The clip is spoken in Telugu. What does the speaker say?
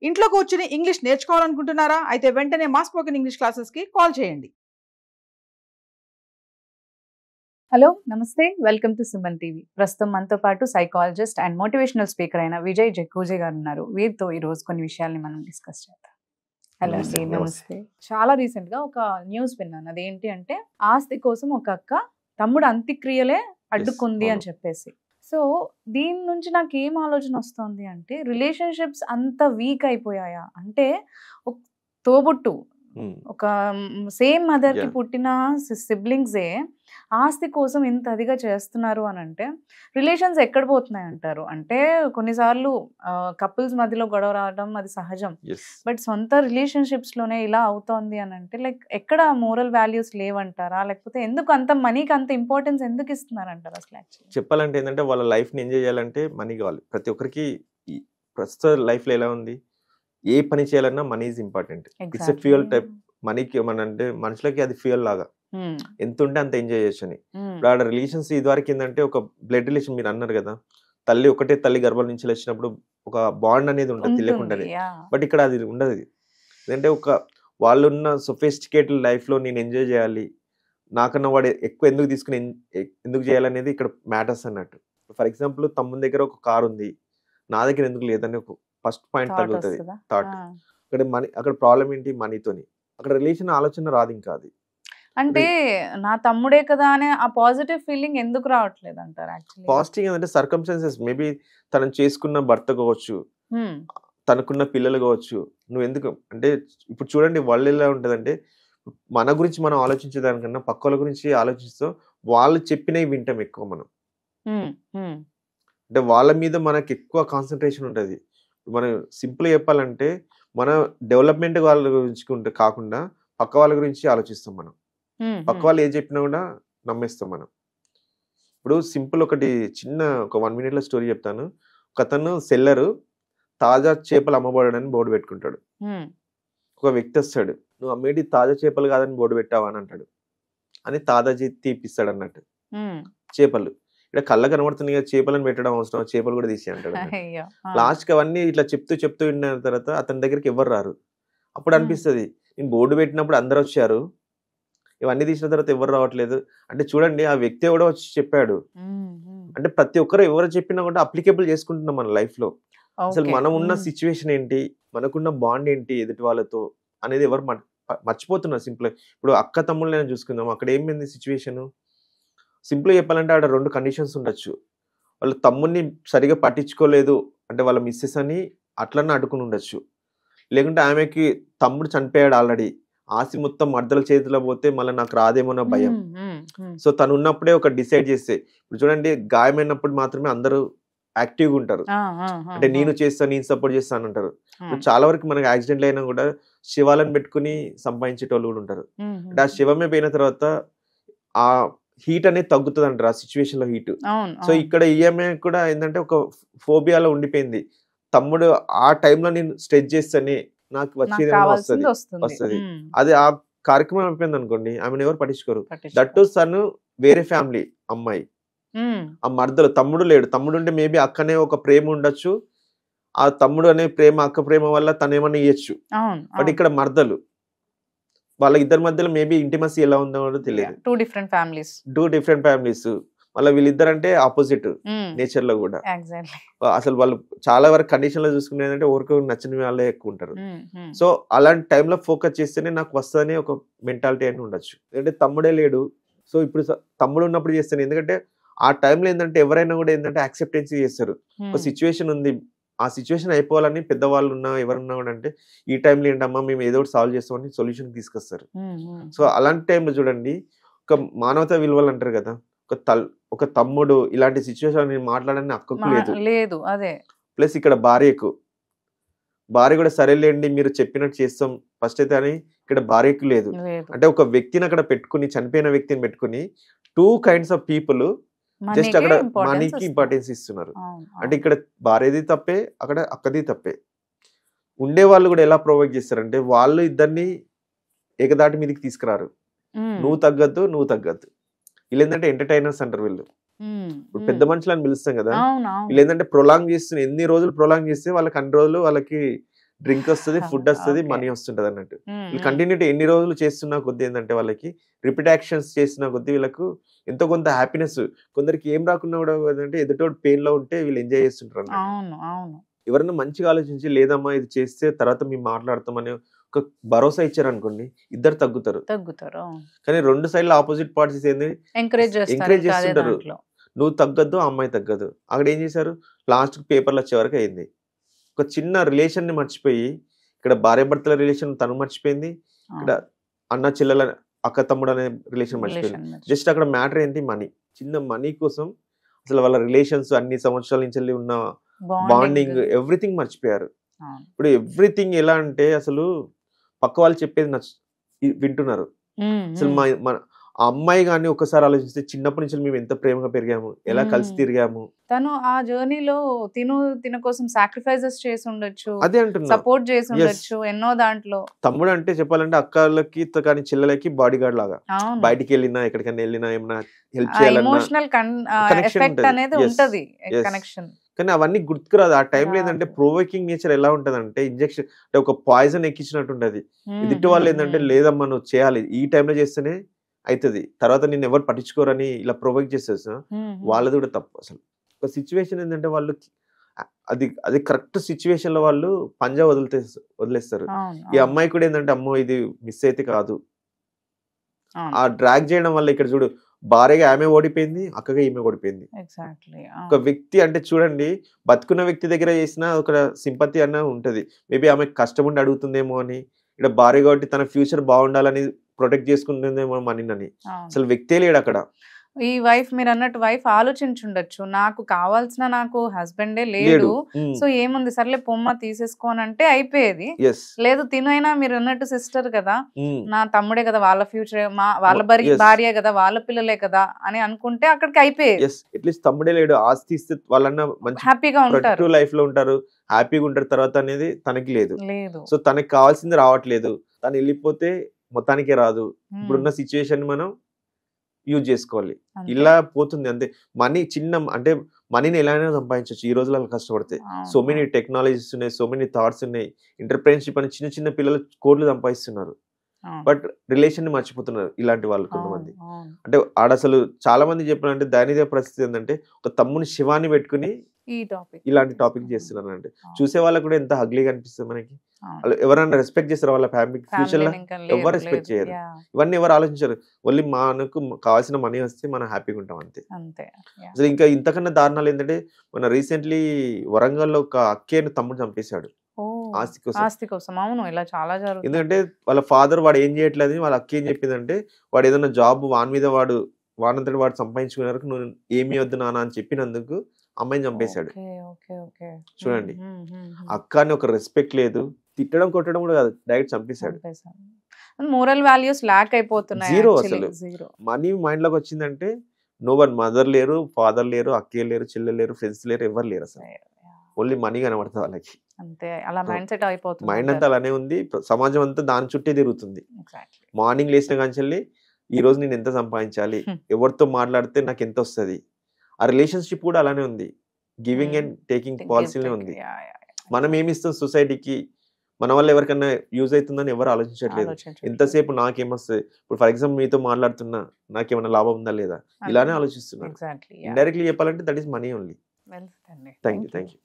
ఇంట్లో కూర్చుని ఇంగ్లీష్ నేర్చుకోవాలనుకుంటున్నారా? అయితే వెంటనే మా స్పోకెన్ ఇంగ్లీష్ క్లాసెస్కి కాల్ చేయండి. హలో నమస్తే, వెల్కమ్ టు సుమన్ టీవీ. ప్రస్తుతం మనతో పాటు సైకాలజిస్ట్ అండ్ మోటివేషనల్ స్పీకర్ అయిన విజయ్ జక్కూజే గారు ఉన్నారు. వీరితో ఈ రోజు కొన్ని విషయాల్ని మనం డిస్కస్ చేద్దాం. హలో అండి, నమస్తే. చాలా రీసెంట్ గా ఒక న్యూస్ విన్నాను. అదేంటి అంటే, ఆస్తి కోసం ఒక అక్క తమ్ముడు అంత్యక్రియలే అడ్డుకుంది అని చెప్పేసి. సో దీని నుంచి నాకు ఏం ఆలోచన వస్తుంది అంటే, రిలేషన్షిప్స్ అంత వీక్ అయిపోయాయా అంటే, ఒక తోబుట్టు ఒక సేమ్ మదర్ కి పుట్టిన సిబ్లింగ్సే ఆస్తి కోసం ఇంత అదిగా చేస్తున్నారు అని అంటే రిలేషన్స్ ఎక్కడ పోతున్నాయి అంటారు? అంటే కొన్నిసార్లు కపుల్స్ మధ్యలో గొడవ రావడం అది సహజం, బట్ సొంత రిలేషన్షిప్స్ లోనే ఇలా అవుతోంది అని అంటే లైక్ ఎక్కడ మోరల్ వాల్యూస్ లేవంటారా? లేకపోతే ఎందుకు అంత మనీకి అంత ఇంపార్టెన్స్ ఎందుకు ఇస్తున్నారంటారు అసలు? యాక్చువల్లీ చెప్పాలంటే ఏంటంటే, వాళ్ళ లైఫ్ ని ఎంజాయ్ చేయాలంటే మనీ కావాలి. ప్రతి ఒక్కరికి ప్రస్తుత లైఫ్ లో ఎలా ఉంది, ఏ పని చేయాలన్నా money is important. It's a fuel type. మనీకి అంటే మనుషులకి అది ఫ్యూయల్ లాగా, ఎంత ఉంటే అంత ఎంజాయ్ చేయొచ్చు అని. ఇప్పుడు ఆడ రిలేషన్స్ ఇదివరకు ఏంటంటే ఒక బ్లడ్ రిలేషన్, మీరు అన్నారు కదా, తల్లి ఒకటే తల్లి గర్భం నుంచి వచ్చినప్పుడు ఒక బాండ్ అనేది ఉంటుంది తెలియకుండానే. బట్ ఇక్కడ అది ఉండదు. ఎందుకంటే ఒక వాళ్ళు ఉన్న సొఫిస్టికేటెడ్ లైఫ్ లో నేను ఎంజాయ్ చేయాలి, నాకన్నా వాడు ఎక్కువ ఎందుకు తీసుకుని ఎందుకు చేయాలనేది ఇక్కడ మ్యాటర్స్ అన్నట్టు. ఫర్ ఎగ్జాంపుల్, తమ్ముని దగ్గర ఒక కార్ ఉంది, నా దగ్గర ఎందుకు లేదని ఒక ఫస్ట్ పాయింట్ తగ్గుతుంది థాట్. అక్కడ ప్రాబ్లం ఏంటి? మనీతోని. అక్కడ రిలేషన్ ఆలోచన రాదు ఇంకా. అది అంటే నా తమ్ముడే కదా అనే ఆ పాజిటివ్ ఫీలింగ్ ఎందుకు రావట్లేదు అంటారు? యాక్చువల్లీ పాజిటివ్ ఏంటంటే సర్కమ్స్టాన్సెస్, మేబీ తను చేసుకున్న భర్త కావచ్చు, తనకున్న పిల్లలు కావచ్చు. నువ్వు ఎందుకు అంటే, ఇప్పుడు చూడండి వాళ్ళు ఎలా ఉంటుందంటే, మన గురించి మనం ఆలోచించేదానికన్నా పక్క వాళ్ళ గురించి ఆలోచిస్తూ వాళ్ళు చెప్పినవి వింటాం ఎక్కువ మనం. అంటే వాళ్ళ మీద మనకి ఎక్కువ కాన్సన్ట్రేషన్ ఉంటుంది. మనం సింపుల్ చెప్పాలంటే, మన డెవలప్మెంట్ వాళ్ళ గురించి కాకుండా పక్క వాళ్ళ గురించి ఆలోచిస్తాం మనం. పక్క వాళ్ళు ఏం చెప్పినా కూడా నమ్మేస్తాం మనం. ఇప్పుడు సింపుల్ ఒకటి చిన్న ఒక 1 minute స్టోరీ చెప్తాను. ఒక అతను సెల్లరు తాజా చేపలు అమ్మబడని బోర్డు పెట్టుకుంటాడు. ఒక వ్యక్తి వస్తాడు, నువ్వు అమ్మేటి తాజా చేపలు కాదని బోర్డు పెట్టావా అని అంటాడు. అని తాజా తీపిస్తాడు అన్నట్టు చేపలు. ఇక్కడ కళ్ళ కనబడుతుంది కదా, చేపలను పెట్టడం అవసరం, చేపలు కూడా తీసి అంటాడు. లాస్ట్ కి అవన్నీ ఇట్లా చెప్తూ విన్న తర్వాత అతని దగ్గరికి ఎవరు రారు. అప్పుడు అనిపిస్తుంది, నేను బోర్డు పెట్టినప్పుడు అందరు వచ్చారు, ఇవన్నీ తీసిన తర్వాత ఎవరు రావట్లేదు. అంటే చూడండి, ఆ వ్యక్తి కూడా వచ్చి చెప్పాడు. అంటే ప్రతి ఒక్కరు ఎవరు చెప్పినా కూడా అప్లికేబుల్ చేసుకుంటున్నాం మన లైఫ్ లో. అసలు మనం ఉన్న సిచ్యువేషన్ ఏంటి, మనకున్న బాండ్ ఏంటి ఎదుటి వాళ్ళతో అనేది ఎవరు మర్చిపోతున్నారు. సింపుల్ ఇప్పుడు అక్క తమ్ముళ్ళని చూసుకుందాం, అక్కడ ఏమైంది సిచ్యువేషన్? సింపుల్ చెప్పాలంటే ఆడ 2 కండిషన్స్ ఉండొచ్చు. వాళ్ళు తమ్ముడిని సరిగా పట్టించుకోలేదు అంటే వాళ్ళ మిస్సెస్ అని అట్లనే అడ్డుకుని ఉండొచ్చు. లేకుంటే ఆమెకి తమ్ముడు చనిపోయాడు ఆల్రెడీ, ఆస్తి మొత్తం మర్దల చేతిలో పోతే మళ్ళీ నాకు రాదేమో భయం. సో తను ఉన్నప్పుడే ఒక డిసైడ్ చేస్తే, ఇప్పుడు చూడండి, గాయమైనప్పుడు మాత్రమే అందరూ యాక్టివ్గా ఉంటారు. అంటే నేను చేస్తాను, నేను సపోర్ట్ చేస్తాను అంటారు. చాలా వరకు మనకి యాక్సిడెంట్లు అయినా కూడా శివాలను పెట్టుకుని సంపాదించేటోళ్ళు కూడా ఉంటారు. అంటే ఆ శివమే పోయిన తర్వాత ఆ హీట్ అనేది తగ్గుతుంది అంటారు, ఆ సిచ్యువేషన్ లో హీట్. సో ఇక్కడ ఈఎంఐ కూడా ఏంటంటే ఒక ఫోబియాలో ఉండిపోయింది. తమ్ముడు ఆ టైంలో నేను స్ట్రెచ్ చేస్తానే నాకు వచ్చేది వస్తుంది. అది ఆ కార్యక్రమం అయిపోయింది అనుకోండి, ఆమెను ఎవరు పట్టించుకోరు. దట్ తను వేరే ఫ్యామిలీ అమ్మాయి, ఆ మర్దలు, తమ్ముడు లేడు. తమ్ముడు ఉంటే మేబీ అక్కనే ఒక ప్రేమ ఉండొచ్చు, ఆ తమ్ముడు అనే ప్రేమ అక్క ప్రేమ వల్ల తను ఏమన్నా ఇయ్యచ్చు. బట్ ఇక్కడ మర్దలు, వాళ్ళ ఇద్దరి మధ్యలో మేబీ ఇంటిమసీ ఎలా ఉందో కూడా తెలియదు. 2 different ఫ్యామిలీస్. మళ్ళీ వీళ్ళిద్దరు అంటే ఆపోజిట్ నేచర్ లో కూడా. అసలు వాళ్ళు చాలా వరకు కండిషన్ లో చూసుకునే ఏంటంటే ఎవరికి నచ్చిన వాళ్ళే ఎక్కువ ఉంటారు. సో అలాంటి టైంలో ఫోకస్ చేస్తేనే నాకు వస్తుందని ఒక మెంటాలిటీ అని ఉండొచ్చు. ఎందుకంటే తమ్ముడే లేడు, సో ఇప్పుడు తమ్ముడు ఉన్నప్పుడు చేస్తాను. ఎందుకంటే ఆ టైంలో ఏంటంటే ఎవరైనా కూడా ఏంటంటే యాక్సెప్టెన్సీ చేస్తారు. ఒక సిచ్యువేషన్ ఉంది, ఆ సిచ్యువేషన్ అయిపోవాలని పెద్దవాళ్ళు ఉన్నా ఎవరున్నా కూడా అంటే ఈ టైంలో ఏంటమ్మా మేము ఏదో ఒకటి సాల్వ్ చేస్తామని సొల్యూషన్ తీసుకొస్తారు. సో అలాంటి టైంలో చూడండి, ఒక మానవతా విలువలు అంటారు కదా, ఒక తమ్ముడు ఇలాంటి సిచ్యువేషన్ మాట్లాడని అక్కకు లేదు. అదే ప్లస్ ఇక్కడ భార్య కూడా సరేలేండి మీరు చెప్పినట్టు చేస్తాం ఫస్ట్ అయితే అని ఇక్కడ భార్యకు లేదు. అంటే ఒక వ్యక్తిని అక్కడ పెట్టుకుని, చనిపోయిన వ్యక్తిని పెట్టుకుని 2 kinds of people జస్ట్ అక్కడ మనీకి ఇంపార్టెన్స్ ఇస్తున్నారు. అంటే ఇక్కడ భార్యది తప్పే, అక్కడ అక్కది తప్పే. ఉండే వాళ్ళు కూడా ఎలా ప్రొవైడ్ చేస్తారంటే, వాళ్ళు ఇద్దరిని ఏకదాటి మీదకి తీసుకురారు. నువ్వు తగ్గద్దు. వీళ్ళు ఏంటంటే ఎంటర్టైనర్స్ అంటారు. వీళ్ళు ఇప్పుడు పెద్ద మనుషులు అని పిలుస్తాం కదా, వీళ్ళు ఏంటంటే ప్రొలాంగ్ చేస్తున్న, ఎన్ని రోజులు ప్రొలాంగ్ చేస్తే వాళ్ళకి అన్ని రోజులు వాళ్ళకి డ్రింక్ వస్తుంది, ఫుడ్ వస్తుంది, Okay. మనీ వస్తుంటది అన్నట్టు. వీళ్ళు కంటిన్యూటీ ఎన్ని రోజులు చేస్తున్న కొద్ది ఏంటంటే వాళ్ళకి రిపీట్ యాక్షన్స్ చేసిన కొద్ది వీళ్ళకు ఎంతో కొంత హ్యాపీనెస్. కొందరికి ఏం రాకున్నా కూడా ఏంటంటే ఎదుటోడు పెయిన్ లో ఉంటే వీళ్ళు ఎంజాయ్ చేస్తుంటారు అన్నట్టు. అవును అవును ఎవరైనా మంచిగా ఆలోచించి లేదమ్మా ఇది చేస్తే తర్వాత మేము మాట్లాడతామని ఒక భరోసా ఇచ్చారనుకోండి, ఇద్దరు తగ్గుతారు. తగ్గుతారు. కానీ 2 సైడ్ల ఆపోజిట్ పార్టీస్ ఏంది ఎంకరేజ్ ఎంకరేజ్ చేస్తారు అదే చేస్తుంటారు. దాంట్లో. నువ్వు తగ్గద్దు, ఆ అమ్మాయి తగ్గదు. అక్కడ ఏం చేశారు, లాస్ట్ పేపర్లు వచ్చే వరకు అయింది. ఒక చిన్న రిలేషన్ ని మర్చిపోయి, ఇక్కడ భార్య భర్తల రిలేషన్ తను మర్చిపోయింది, ఇక్కడ అన్న చెల్లెల అక్క తమ్ముడు అనే రిలేషన్ మర్చిపోయింది. జస్ట్ అక్కడ మ్యాటర్ ఏంటి, మనీ. చిన్న మనీ కోసం అసలు వాళ్ళ రిలేషన్స్ అన్ని సంవత్సరాల నుంచి ఉన్న బాండింగ్ ఎవ్రీథింగ్ మర్చిపోయారు. ఇప్పుడు ఎవ్రీథింగ్ ఎలా అంటే అసలు పక్క వాళ్ళు చెప్పేది వింటున్నారు. అసలు ఆ అమ్మాయి గాని ఒకసారి ఆలోచిస్తే చిన్నప్పటి నుంచి మేము ఎంత ప్రేమగా పెరిగాము, ఎలా కలిసి తిరిగాము. తను ఆ జర్నీలో తిన కోసం సాక్రిఫైసెస్ చేసి ఉండొచ్చు, అదే అంటున్నా, సపోర్ట్ చేసి ఉండొచ్చు ఎన్నో దాంట్లో. తమ్ముడు అంటే చెప్పాలంటే అక్కలకి కానీ చెల్లెలకి బాడీ గార్డ్ లాగా. బయటికి వెళ్ళినా ఎక్కడికైనా వెళ్ళినా ఏమైనా హెల్ప్ చేయాలన్నా ఎమోషనల్ ఎఫెక్ట్ అనేది ఉంటది, కనెక్షన్. కానీ అవన్నీ గుర్తుకురాదు. ఆ టైంలో ఏంటంటే ప్రోవోకింగ్ నేచర్ ఎలా ఉంటది అంటే ఇంజెక్షన్ అంటే ఒక పాయిజన్ ఎక్కించినట్టు ఉంటది. ఎదుటి వాళ్ళు ఏంటంటే లేదమ్మా నువ్వు చేయాలి, ఈ టైంలో చేస్తేనే అవుతుంది, తర్వాత నేను ఎవరు పట్టించుకోరని ఇలా ప్రొవోక్ చేసేస్తా. వాళ్ళది కూడా తప్పు. అసలు ఒక సిచ్యువేషన్ ఏంటంటే వాళ్ళు అది కరెక్ట్ సిచ్యువేషన్ లో వాళ్ళు పంజా వదిలేస్తారు. ఈ అమ్మాయి కూడా ఏంటంటే అమ్మో ఇది మిస్ అయితే కాదు, ఆ డ్రాగ్ చేయడం వల్ల ఇక్కడ చూడు భార్యగా ఆమె ఓడిపోయింది, అక్కగా ఈమె ఓడిపోయింది. ఒక వ్యక్తి అంటే చూడండి, బతుకున్న వ్యక్తి దగ్గర చేసిన ఒక సింపతి అన్న ఉంటది. మేబీ ఆమె కష్టం ఉండి అడుగుతుందేమో అని, ఇక్కడ భార్య కాబట్టి తన ఫ్యూచర్ బాగుండాలని ప్రొటెక్ట్ చేసుకుంటుందేమో మనీని. అసలు వ్యక్తే లేడు అక్కడ. ఈ వైఫ్, మీరు అన్నట్టు వైఫ్ ఆలోచించుండొచ్చు, నాకు కావాల్సిన నాకు హస్బెండే లేడు, సో ఏముంది సర్లే పొమ్మ తీసేసుకోనంటే అయిపోయేది. లేదు తినైనా మీరు అన్నట్టు సిస్టర్ కదా, నా తమ్ముడే కదా, వాళ్ళ ఫ్యూచర్ వాళ్ళ భార్య కదా, వాళ్ళ పిల్లలే కదా అని అనుకుంటే అక్కడికి అయిపోయేది. అట్లీస్ట్ తమ్ముడే లేడు, ఆస్తి ఇస్తే వాళ్ళన్నా మంచి హ్యాపీగా ఉంటారు, లైఫ్ లో ఉంటారు, హ్యాపీగా ఉంటారు. తర్వాత అనేది తనకి లేదు. సో తనకి కావాల్సింది రావట్లేదు, తను వెళ్ళిపోతే మొత్తానికే రాదు. ఇప్పుడున్న సిచ్యువేషన్ మనం యూజ్ చేసుకోవాలి. ఇలా పోతుంది అంతే. మనీ చిన్న అంటే మనీని ఎలాగైనా సంపాదించవచ్చు ఈ రోజుల్లో కష్టపడితే. సో మెనీ టెక్నాలజీస్ ఉన్నాయి, సో మెనీ థాట్స్ ఉన్నాయి. ఎంటర్ప్రెన్షిప్ అని చిన్న చిన్న పిల్లలు కోట్లు సంపాదిస్తున్నారు, బట్ రిలేషన్ ని మర్చిపోతున్నారు ఇలాంటి వాళ్ళు కొంతమంది. అంటే ఆడ అసలు చాలా మంది చెప్పాలంటే దయనీయ పరిస్థితి ఏంటంటే ఒక తమ్ముని శివాన్ని పెట్టుకుని ఇలాంటి టాపిక్ చేస్తున్నారు. అంటే చూసే వాళ్ళకి కూడా ఎంత హగ్లీగా అనిపిస్తుంది మనకి. వాళ్ళు ఎవరైనా రెస్పెక్ట్ చేస్తారు వాళ్ళ ఫ్యామిలీ, ఫ్యూచర్ లో ఎవరు రెస్పెక్ట్ చేయరు. ఇవన్నీ ఎవరు ఆలోచించారు. ఓన్లీ మనకు కావాల్సిన మనీ వస్తే మనం హ్యాపీగా ఉంటాం అంతే. అసలు ఇంకా ఇంతకన్నా దారుణాలు ఏంటంటే మన రీసెంట్లీ వరంగల్లో ఒక అక్కేను తమ్ముడు చంపేశాడు ఆస్తి కోసం. అవును, ఇలా చాలా జరుగుతుంది. ఎందుకంటే వాళ్ళ ఫాదర్ వాడు ఏం చేయట్లేదు, వాళ్ళ అక్క ఏం చెప్పిందంటే వాడు ఏదైనా జాబ్ వాని మీద వాడంతటి వాడు సంపాదించుకునే నువ్వు ఏమీ వద్దు నాన్న అని చెప్పినందుకు అమ్మాయిని చంపేశాడు. చూడండి, అక్కని ఒక రెస్పెక్ట్ లేదు, తిట్టడం కొట్టడం కూడా కాదు, డైరెక్ట్ చంపేశాడు. మోరల్ వాల్యూస్ లాక్ అయిపోతున్నాయి. జీరో. అసలు మనీ మైండ్ లోకి వచ్చిందంటే నో వన్, మదర్ లేరు, ఫాదర్ లేరు, అక్కే లేరు, చెల్లెలు లేరు, ఫ్రెండ్స్ లేరు, ఎవరు లేరు. అసలు ఓన్లీ మనీ కనబడుతుంది వాళ్ళకి. అంతే, అలా మైండ్ సెట్ అయిపోతుంది. మైండ్ అంతా అలానే ఉంది. సమాజం అంతా దాని చుట్టే తిరుగుతుంది. మార్నింగ్ లేచిన కాంచెల్లి ఈ రోజు నేను ఎంత సంపాదించాలి, ఎవరితో మాట్లాడితే నాకు ఎంత వస్తుంది. ఆ రిలేషన్షిప్ కూడా అలానే ఉంది, గివింగ్ అండ్ టేకింగ్ పాలసీనే ఉంది. మనం ఏమి ఇస్తాం సొసైటీకి, మన వల్ల ఎవరికైనా యూజ్ అవుతుందని ఎవరు ఆలోచించట్లేదు. ఎంతసేపు నాకేమొస్తుంది, ఇప్పుడు ఫర్ ఎగ్జాంపుల్ మీతో మాట్లాడుతున్నా నాకేమైనా లాభం ఉందా లేదా, ఇలానే ఆలోచిస్తున్నారు. ఇండైరెక్ట్లీ చెప్పాలంటే that is money only. Thank you.